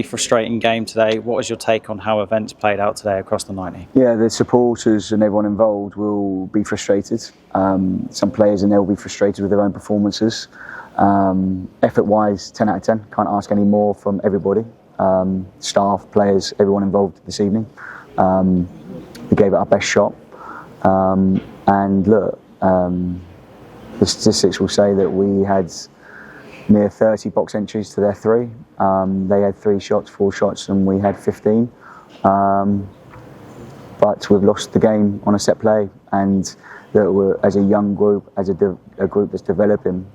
Frustrating game today. What was your take on how events played out today across the 90? Yeah, the supporters and everyone involved will be frustrated. Some players in there will be frustrated with their own performances. Effort-wise, 10 out of 10. Can't ask any more from everybody. Staff, players, everyone involved this evening. We gave it our best shot. And look, the statistics will say that we had near 30 box entries to their 3. They had 3 shots, 4 shots, and we had 15. But we've lost the game on a set play, and as a young group, as a group that's developing,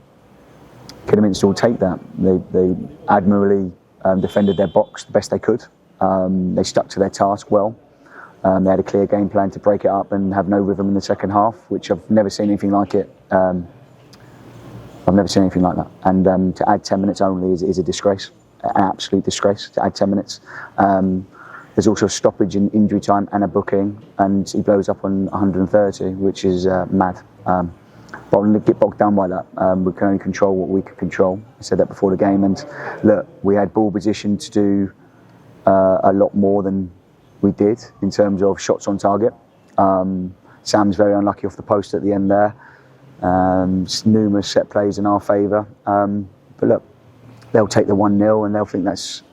Kidderminster will take that. They admirably defended their box the best they could. They stuck to their task well. They had a clear game plan to break it up and have no rhythm in the second half, which I've never seen anything like it. I've never seen anything like that. And to add 10 minutes only is a disgrace, an absolute disgrace to add 10 minutes. There's also a stoppage in injury time and a booking, and he blows up on 130, which is mad. But I wouldn't get bogged down by that. We can only control what we can control. I said that before the game, and look, we had ball position to do a lot more than we did in terms of shots on target. Sam's very unlucky off the post at the end there. Numerous set plays in our favour. But look, they'll take the 1-0 and they'll think that's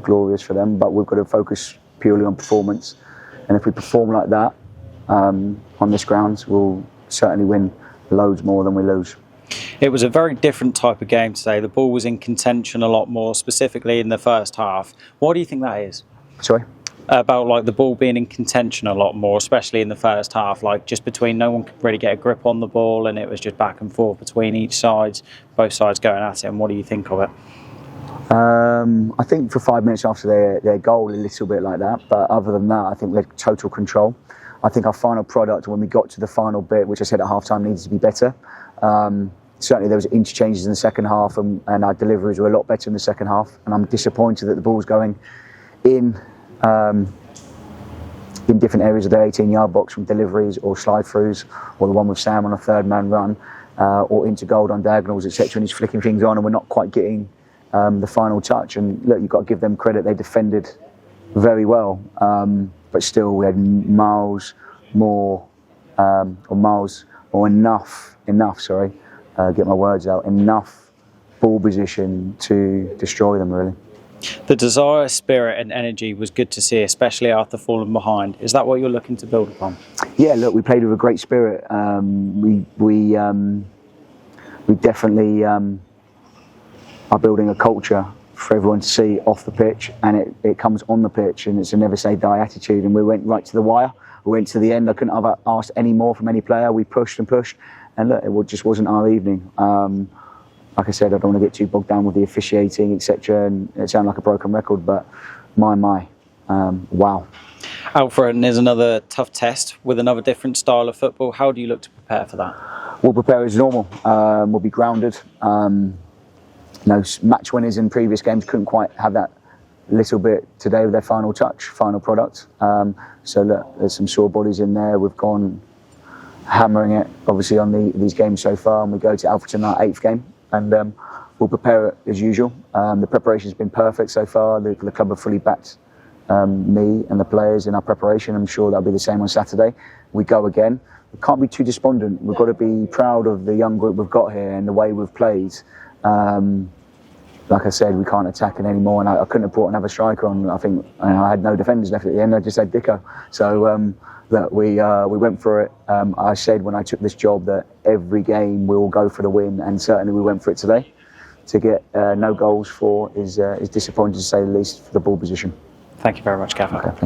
glorious for them. But we've got to focus purely on performance. And if we perform like that on this ground, we'll certainly win loads more than we lose. It was a very different type of game today. The ball was in contention a lot more, specifically in the first half. What do you think that is? Sorry? About like the ball being in contention a lot more, especially in the first half, like just between no one could really get a grip on the ball, and it was just back and forth between each side, both sides going at it. And what do you think of it? I think for 5 minutes after their goal, a little bit like that, but other than that, I think we had total control. I think our final product, when we got to the final bit, which I said at half-time needed to be better. Certainly there was interchanges in the second half, and our deliveries were a lot better in the second half, and I'm disappointed that the ball's going in different areas of the 18-yard box from deliveries or slide-throughs, or the one with Sam on a third-man run, or into goal on diagonals, etc. And he's flicking things on, and we're not quite getting the final touch. And look, you've got to give them credit; they defended very well, but still we had enough. Get my words out. Enough ball position to destroy them, really. The desire, spirit and energy was good to see, especially after falling behind. Is that what you're looking to build upon? Yeah, look, we played with a great spirit. We definitely are building a culture for everyone to see off the pitch, and it comes on the pitch, and it's a never say die attitude, and we went right to the wire. We went to the end. I couldn't have asked any more from any player. We pushed and pushed, and look, it just wasn't our evening. Like I said, I don't want to get too bogged down with the officiating, etc. And it sounds like a broken record, but wow. Alfred, and there's another tough test with another different style of football. How do you look to prepare for that? We'll prepare as normal. We'll be grounded. Match winners in previous games couldn't quite have that little bit today with their final touch, final product. So look, there's some sore bodies in there. We've gone hammering it, obviously, on these games so far, and we go to Alfreton, our 8th game. And we'll prepare it as usual. The preparation's been perfect so far. The club have fully backed me and the players in our preparation. I'm sure that'll be the same on Saturday. We go again. We can't be too despondent. We've got to be proud of the young group we've got here and the way we've played. Like I said, we can't attack it anymore, and I couldn't have brought another striker on. I think I had no defenders left at the end. I just had Dicko. So look, we went for it. I said when I took this job that every game we will go for the win, and certainly we went for it today. To get no goals for is disappointing, to say the least, for the ball position. Thank you very much, Gaffer. Okay,